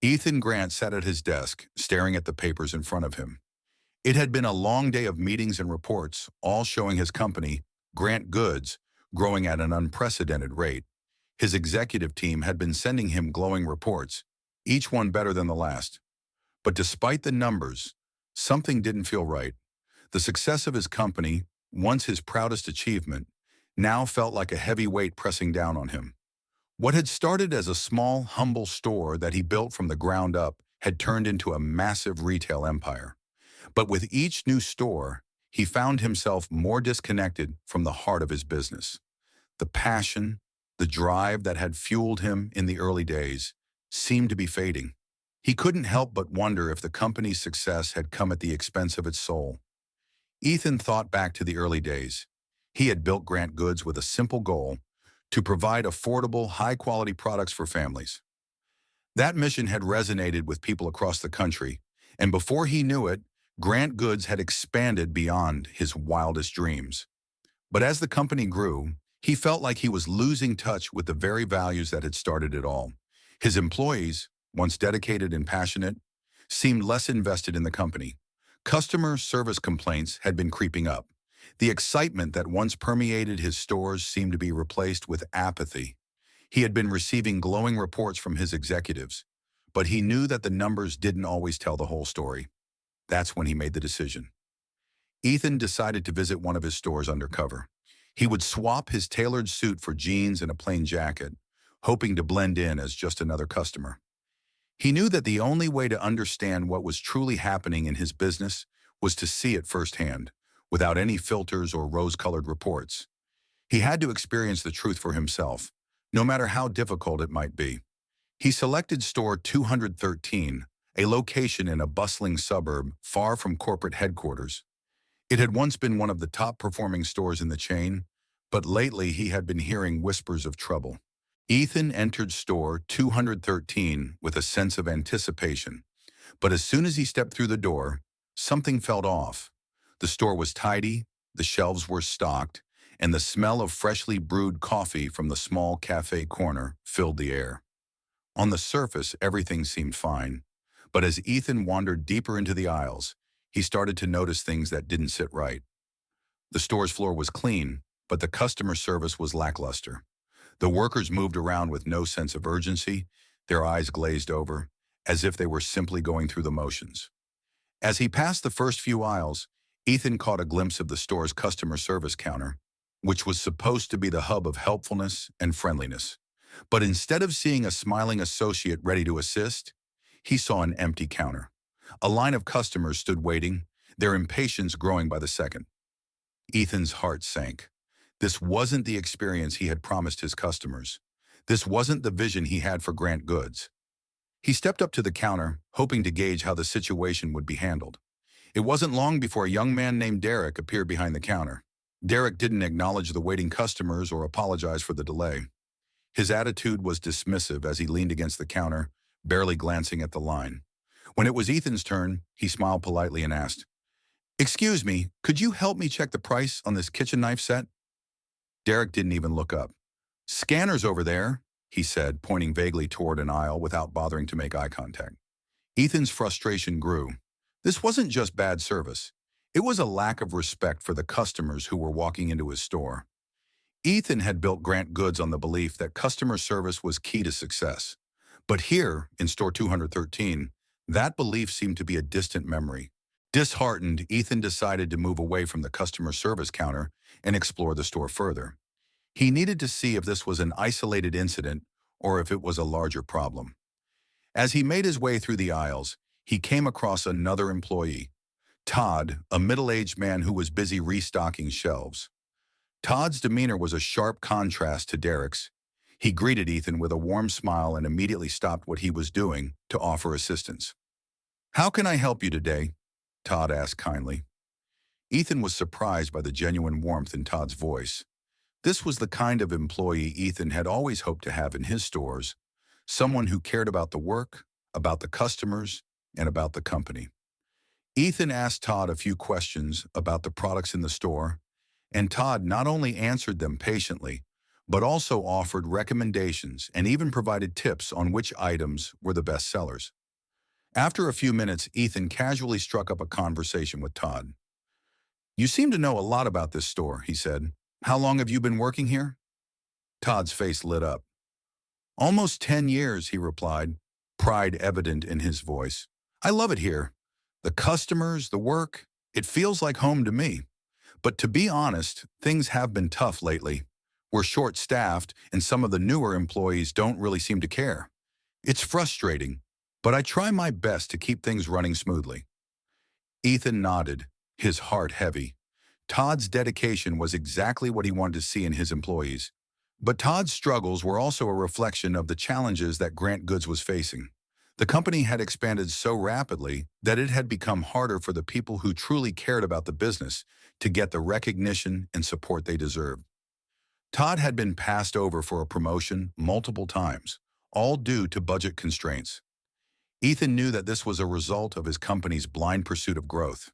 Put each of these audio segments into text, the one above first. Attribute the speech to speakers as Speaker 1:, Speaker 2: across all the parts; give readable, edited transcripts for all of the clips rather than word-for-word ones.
Speaker 1: Ethan Grant sat at his desk, staring at the papers in front of him. It had been a long day of meetings and reports, all showing his company, Grant Goods, growing at an unprecedented rate. His executive team had been sending him glowing reports, each one better than the last. But despite the numbers, something didn't feel right. The success of his company, once his proudest achievement, now felt like a heavy weight pressing down on him. What had started as a small, humble store that he built from the ground up had turned into a massive retail empire. But with each new store, he found himself more disconnected from the heart of his business. The passion, the drive that had fueled him in the early days seemed to be fading. He couldn't help but wonder if the company's success had come at the expense of its soul. Ethan thought back to the early days. He had built Grant Goods with a simple goal: to provide affordable, high-quality products for families. That mission had resonated with people across the country, and before he knew it, Grant Goods had expanded beyond his wildest dreams. But as the company grew, he felt like he was losing touch with the very values that had started it all. His employees, once dedicated and passionate, seemed less invested in the company. Customer service complaints had been creeping up. The excitement that once permeated his stores seemed to be replaced with apathy. He had been receiving glowing reports from his executives, but he knew that the numbers didn't always tell the whole story. That's when he made the decision. Ethan decided to visit one of his stores undercover. He would swap his tailored suit for jeans and a plain jacket, hoping to blend in as just another customer. He knew that the only way to understand what was truly happening in his business was to see it firsthand, without any filters or rose-colored reports. He had to experience the truth for himself, no matter how difficult it might be. He selected store 213, a location in a bustling suburb far from corporate headquarters. It had once been one of the top-performing stores in the chain, but lately he had been hearing whispers of trouble. Ethan entered store 213 with a sense of anticipation, but as soon as he stepped through the door, something felt off. The store was tidy, the shelves were stocked, and the smell of freshly brewed coffee from the small cafe corner filled the air. On the surface, everything seemed fine, but as Ethan wandered deeper into the aisles, he started to notice things that didn't sit right. The store's floor was clean, but the customer service was lackluster. The workers moved around with no sense of urgency, their eyes glazed over, as if they were simply going through the motions. As he passed the first few aisles, Ethan caught a glimpse of the store's customer service counter, which was supposed to be the hub of helpfulness and friendliness. But instead of seeing a smiling associate ready to assist, he saw an empty counter. A line of customers stood waiting, their impatience growing by the second. Ethan's heart sank. This wasn't the experience he had promised his customers. This wasn't the vision he had for Grant Goods. He stepped up to the counter, hoping to gauge how the situation would be handled. It wasn't long before a young man named Derek appeared behind the counter. Derek didn't acknowledge the waiting customers or apologize for the delay. His attitude was dismissive as he leaned against the counter, barely glancing at the line. When it was Ethan's turn, he smiled politely and asked, "Excuse me, could you help me check the price on this kitchen knife set?" Derek didn't even look up. "Scanner's over there," he said, pointing vaguely toward an aisle without bothering to make eye contact. Ethan's frustration grew. This wasn't just bad service. It was a lack of respect for the customers who were walking into his store. Ethan had built Grant Goods on the belief that customer service was key to success. But here, in store 213, that belief seemed to be a distant memory. Disheartened, Ethan decided to move away from the customer service counter and explore the store further. He needed to see if this was an isolated incident or if it was a larger problem. As he made his way through the aisles, he came across another employee, Todd, a middle-aged man who was busy restocking shelves. Todd's demeanor was a sharp contrast to Derek's. He greeted Ethan with a warm smile and immediately stopped what he was doing to offer assistance. "How can I help you today?" Todd asked kindly. Ethan was surprised by the genuine warmth in Todd's voice. This was the kind of employee Ethan had always hoped to have in his stores, someone who cared about the work, about the customers, and about the company. Ethan asked Todd a few questions about the products in the store, and Todd not only answered them patiently, but also offered recommendations and even provided tips on which items were the best sellers. After a few minutes, Ethan casually struck up a conversation with Todd. "You seem to know a lot about this store," he said. "How long have you been working here?" Todd's face lit up. "Almost 10 years, he replied, pride evident in his voice. "I love it here. The customers, the work, it feels like home to me. But to be honest, things have been tough lately. We're short-staffed, and some of the newer employees don't really seem to care. It's frustrating, but I try my best to keep things running smoothly." Ethan nodded, his heart heavy. Todd's dedication was exactly what he wanted to see in his employees. But Todd's struggles were also a reflection of the challenges that Grant Goods was facing. The company had expanded so rapidly that it had become harder for the people who truly cared about the business to get the recognition and support they deserved. Todd had been passed over for a promotion multiple times, all due to budget constraints. Ethan knew that this was a result of his company's blind pursuit of growth.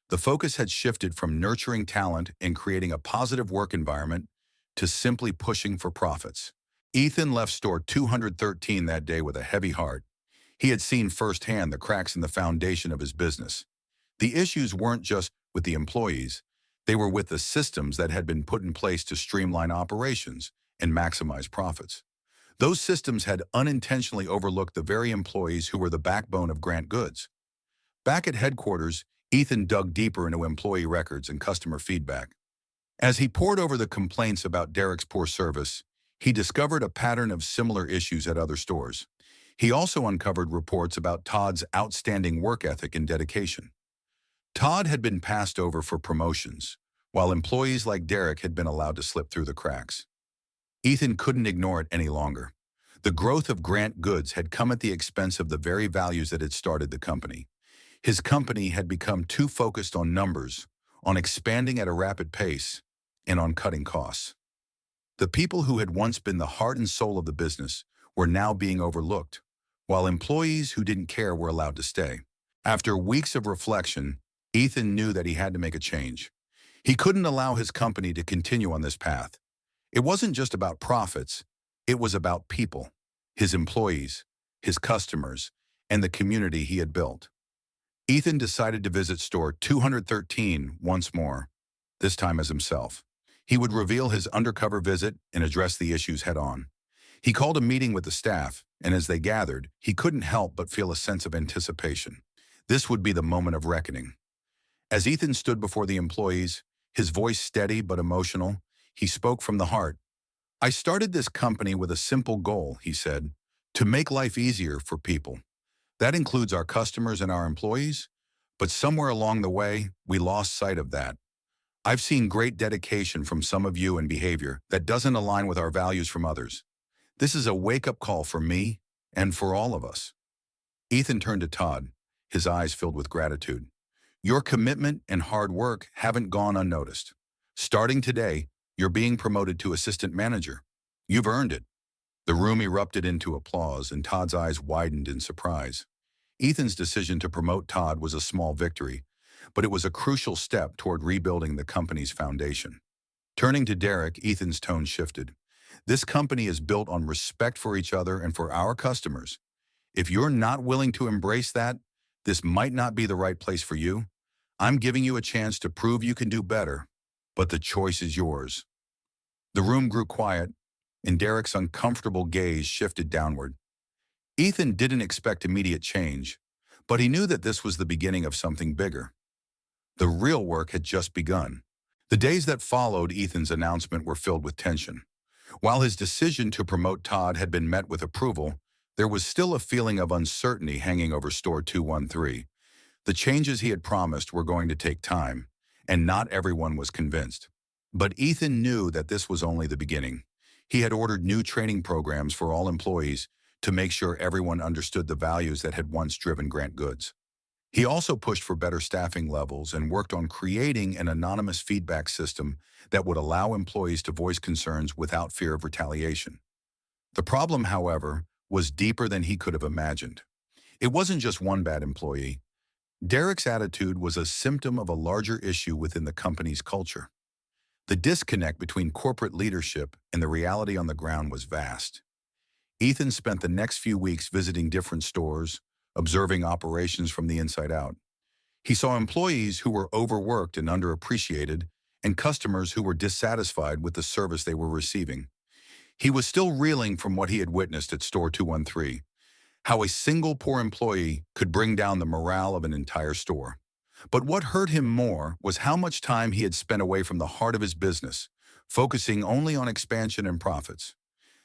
Speaker 1: The focus had shifted from nurturing talent and creating a positive work environment to simply pushing for profits. Ethan left store 213 that day with a heavy heart. He had seen firsthand the cracks in the foundation of his business. The issues weren't just with the employees, they were with the systems that had been put in place to streamline operations and maximize profits. Those systems had unintentionally overlooked the very employees who were the backbone of Grant Goods. Back at headquarters, Ethan dug deeper into employee records and customer feedback. As he pored over the complaints about Derek's poor service, he discovered a pattern of similar issues at other stores. He also uncovered reports about Todd's outstanding work ethic and dedication. Todd had been passed over for promotions, while employees like Derek had been allowed to slip through the cracks. Ethan couldn't ignore it any longer. The growth of Grant Goods had come at the expense of the very values that had started the company. His company had become too focused on numbers, on expanding at a rapid pace, and on cutting costs. The people who had once been the heart and soul of the business were now being overlooked, while employees who didn't care were allowed to stay. After weeks of reflection, Ethan knew that he had to make a change. He couldn't allow his company to continue on this path. It wasn't just about profits, it was about people, his employees, his customers, and the community he had built. Ethan decided to visit store 213 once more, this time as himself. He would reveal his undercover visit and address the issues head-on. He called a meeting with the staff, and as they gathered, he couldn't help but feel a sense of anticipation. This would be the moment of reckoning. As Ethan stood before the employees, his voice steady but emotional, he spoke from the heart. "I started this company with a simple goal," he said, "to make life easier for people. That includes our customers and our employees, but somewhere along the way, we lost sight of that. I've seen great dedication from some of you and behavior that doesn't align with our values from others. This is a wake-up call for me and for all of us." Ethan turned to Todd, his eyes filled with gratitude. "Your commitment and hard work haven't gone unnoticed. Starting today, you're being promoted to assistant manager. You've earned it." The room erupted into applause, and Todd's eyes widened in surprise. Ethan's decision to promote Todd was a small victory, but it was a crucial step toward rebuilding the company's foundation. Turning to Derek, Ethan's tone shifted. "This company is built on respect for each other and for our customers. If you're not willing to embrace that, this might not be the right place for you. I'm giving you a chance to prove you can do better, but the choice is yours." The room grew quiet, and Derek's uncomfortable gaze shifted downward. Ethan didn't expect immediate change, but he knew that this was the beginning of something bigger. The real work had just begun. The days that followed Ethan's announcement were filled with tension. While his decision to promote Todd had been met with approval, there was still a feeling of uncertainty hanging over store 213. The changes he had promised were going to take time, and not everyone was convinced. But Ethan knew that this was only the beginning. He had ordered new training programs for all employees to make sure everyone understood the values that had once driven Grant Goods. He also pushed for better staffing levels and worked on creating an anonymous feedback system that would allow employees to voice concerns without fear of retaliation. The problem, however, was deeper than he could have imagined. It wasn't just one bad employee. Derek's attitude was a symptom of a larger issue within the company's culture. The disconnect between corporate leadership and the reality on the ground was vast. Ethan spent the next few weeks visiting different stores, observing operations from the inside out. He saw employees who were overworked and underappreciated, and customers who were dissatisfied with the service they were receiving. He was still reeling from what he had witnessed at Store 213, how a single poor employee could bring down the morale of an entire store. But what hurt him more was how much time he had spent away from the heart of his business, focusing only on expansion and profits.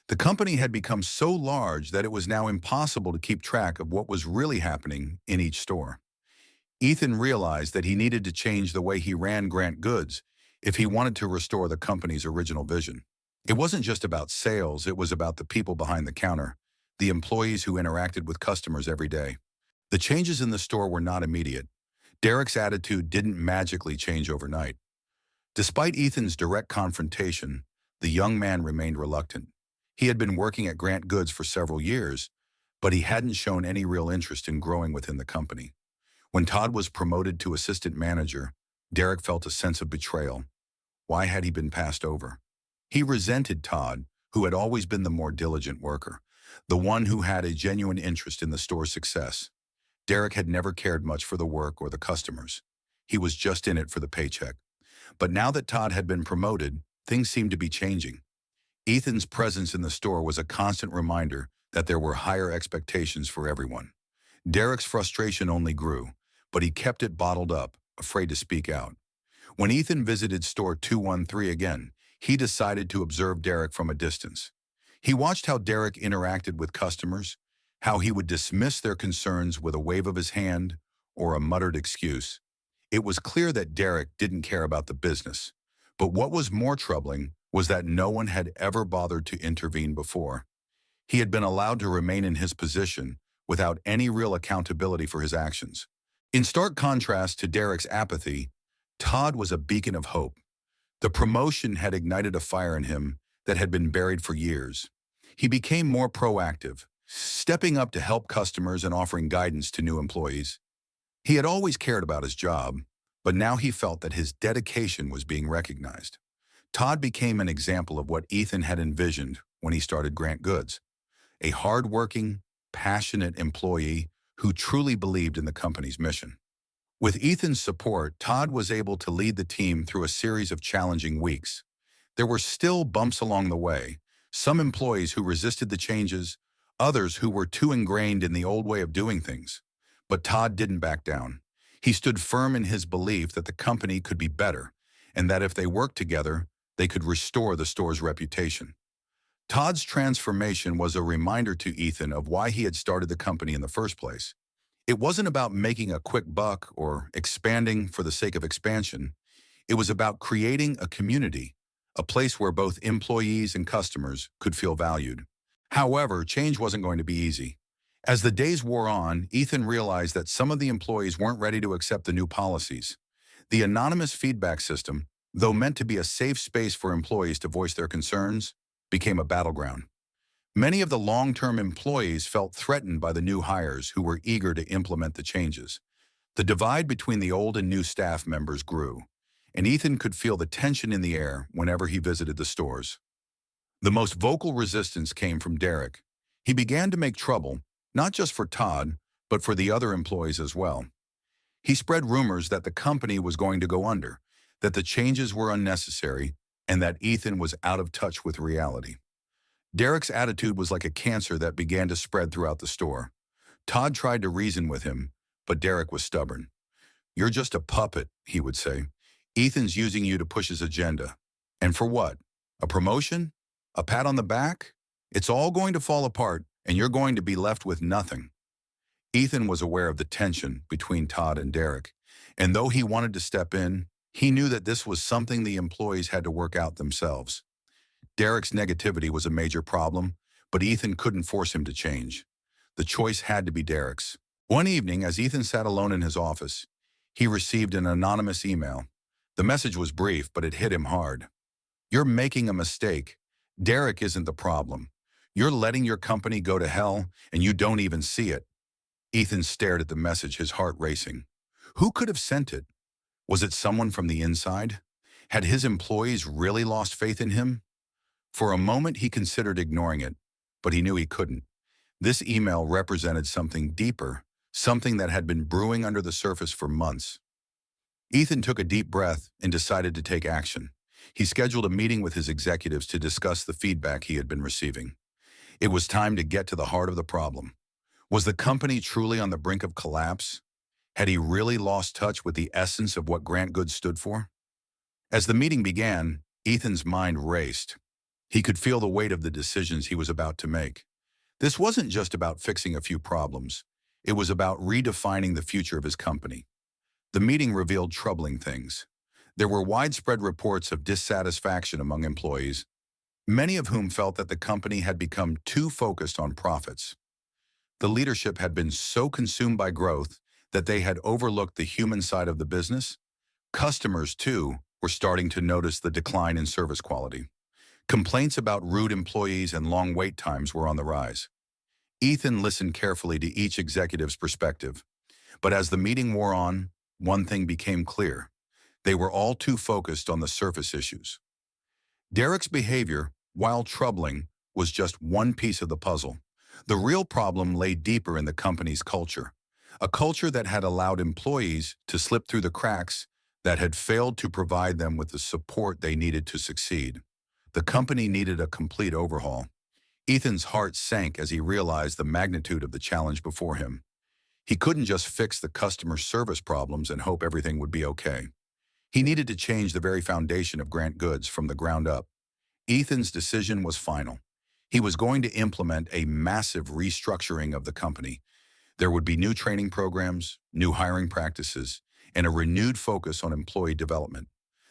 Speaker 1: The company had become so large that it was now impossible to keep track of what was really happening in each store. Ethan realized that he needed to change the way he ran Grant Goods if he wanted to restore the company's original vision. It wasn't just about sales, it was about the people behind the counter, the employees who interacted with customers every day. The changes in the store were not immediate. Derek's attitude didn't magically change overnight. Despite Ethan's direct confrontation, the young man remained reluctant. He had been working at Grant Goods for several years, but he hadn't shown any real interest in growing within the company. When Todd was promoted to assistant manager, Derek felt a sense of betrayal. Why had he been passed over? He resented Todd, who had always been the more diligent worker, the one who had a genuine interest in the store's success. Derek had never cared much for the work or the customers. He was just in it for the paycheck. But now that Todd had been promoted, things seemed to be changing. Ethan's presence in the store was a constant reminder that there were higher expectations for everyone. Derek's frustration only grew, but he kept it bottled up, afraid to speak out. When Ethan visited Store 213 again, he decided to observe Derek from a distance. He watched how Derek interacted with customers, how he would dismiss their concerns with a wave of his hand or a muttered excuse. It was clear that Derek didn't care about the business, but what was more troubling was that no one had ever bothered to intervene before. He had been allowed to remain in his position without any real accountability for his actions. In stark contrast to Derek's apathy, Todd was a beacon of hope. The promotion had ignited a fire in him that had been buried for years. He became more proactive, stepping up to help customers and offering guidance to new employees. He had always cared about his job, but now he felt that his dedication was being recognized. Todd became an example of what Ethan had envisioned when he started Grant Goods, a hard-working, passionate employee who truly believed in the company's mission. With Ethan's support, Todd was able to lead the team through a series of challenging weeks. There were still bumps along the way, some employees who resisted the changes, others who were too ingrained in the old way of doing things. But Todd didn't back down. He stood firm in his belief that the company could be better, and that if they worked together, they could restore the store's reputation. Todd's transformation was a reminder to Ethan of why he had started the company in the first place. It wasn't about making a quick buck or expanding for the sake of expansion. It was about creating a community, a place where both employees and customers could feel valued. However, change wasn't going to be easy. As the days wore on, Ethan realized that some of the employees weren't ready to accept the new policies. The anonymous feedback system, though meant to be a safe space for employees to voice their concerns, became a battleground. Many of the long-term employees felt threatened by the new hires who were eager to implement the changes. The divide between the old and new staff members grew, and Ethan could feel the tension in the air whenever he visited the stores. The most vocal resistance came from Derek. He began to make trouble, not just for Todd, but for the other employees as well. He spread rumors that the company was going to go under, that the changes were unnecessary, and that Ethan was out of touch with reality. Derek's attitude was like a cancer that began to spread throughout the store. Todd tried to reason with him, but Derek was stubborn. "You're just a puppet," he would say. "Ethan's using you to push his agenda. And for what? A promotion? A pat on the back? It's all going to fall apart, and you're going to be left with nothing." Ethan was aware of the tension between Todd and Derek, and though he wanted to step in, he knew that this was something the employees had to work out themselves. Derek's negativity was a major problem, but Ethan couldn't force him to change. The choice had to be Derek's. One evening, as Ethan sat alone in his office, he received an anonymous email. The message was brief, but it hit him hard. "You're making a mistake. Derek isn't the problem. You're letting your company go to hell, and you don't even see it." Ethan stared at the message, his heart racing. Who could have sent it? Was it someone from the inside? Had his employees really lost faith in him? For a moment, he considered ignoring it, but he knew he couldn't. This email represented something deeper, something that had been brewing under the surface for months. Ethan took a deep breath and decided to take action. He scheduled a meeting with his executives to discuss the feedback he had been receiving. It was time to get to the heart of the problem. Was the company truly on the brink of collapse? Had he really lost touch with the essence of what Grant Goods stood for? As the meeting began, Ethan's mind raced. He could feel the weight of the decisions he was about to make. This wasn't just about fixing a few problems. It was about redefining the future of his company. The meeting revealed troubling things. There were widespread reports of dissatisfaction among employees, many of whom felt that the company had become too focused on profits. The leadership had been so consumed by growth that they had overlooked the human side of the business. Customers, too, were starting to notice the decline in service quality. Complaints about rude employees and long wait times were on the rise. Ethan listened carefully to each executive's perspective. But as the meeting wore on, one thing became clear. They were all too focused on the surface issues. Derek's behavior, while troubling, was just one piece of the puzzle. The real problem lay deeper in the company's culture, a culture that had allowed employees to slip through the cracks, that had failed to provide them with the support they needed to succeed. The company needed a complete overhaul. Ethan's heart sank as he realized the magnitude of the challenge before him. He couldn't just fix the customer service problems and hope everything would be okay. He needed to change the very foundation of Grant Goods from the ground up. Ethan's decision was final. He was going to implement a massive restructuring of the company. There would be new training programs, new hiring practices, and a renewed focus on employee development.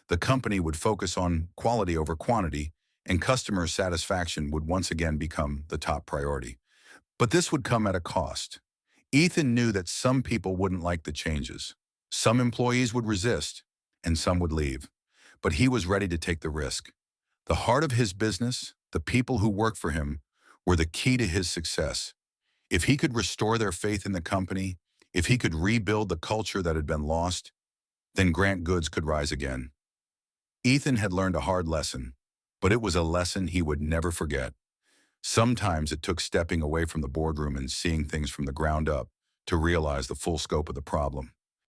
Speaker 1: The company would focus on quality over quantity, and customer satisfaction would once again become the top priority. But this would come at a cost. Ethan knew that some people wouldn't like the changes. Some employees would resist, and some would leave. But he was ready to take the risk. The heart of his business, the people who worked for him, were the key to his success. If he could restore their faith in the company, if he could rebuild the culture that had been lost, then Grant Goods could rise again. Ethan had learned a hard lesson, but it was a lesson he would never forget. Sometimes it took stepping away from the boardroom and seeing things from the ground up to realize the full scope of the problem.